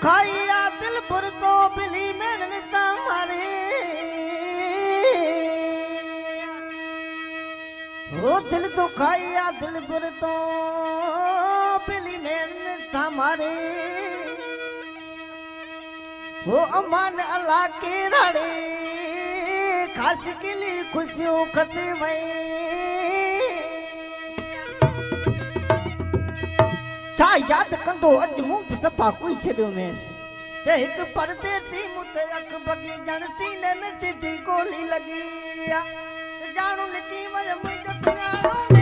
दुखाइया दिल पर तो बिली मेरन मारे ओ दिल दुखाइया दिल पर तो बिली मेरन मारे वो अमान अल्लाह के राड़े खास के लिए खुशियों खते वही छा याद कंदो अज मुंह सफा कोई छड़ो में ते एक परदेसी मुते अख बगी जन सीने में सीधी गोली लगी ते जानो निकी वज मुझे सुनानो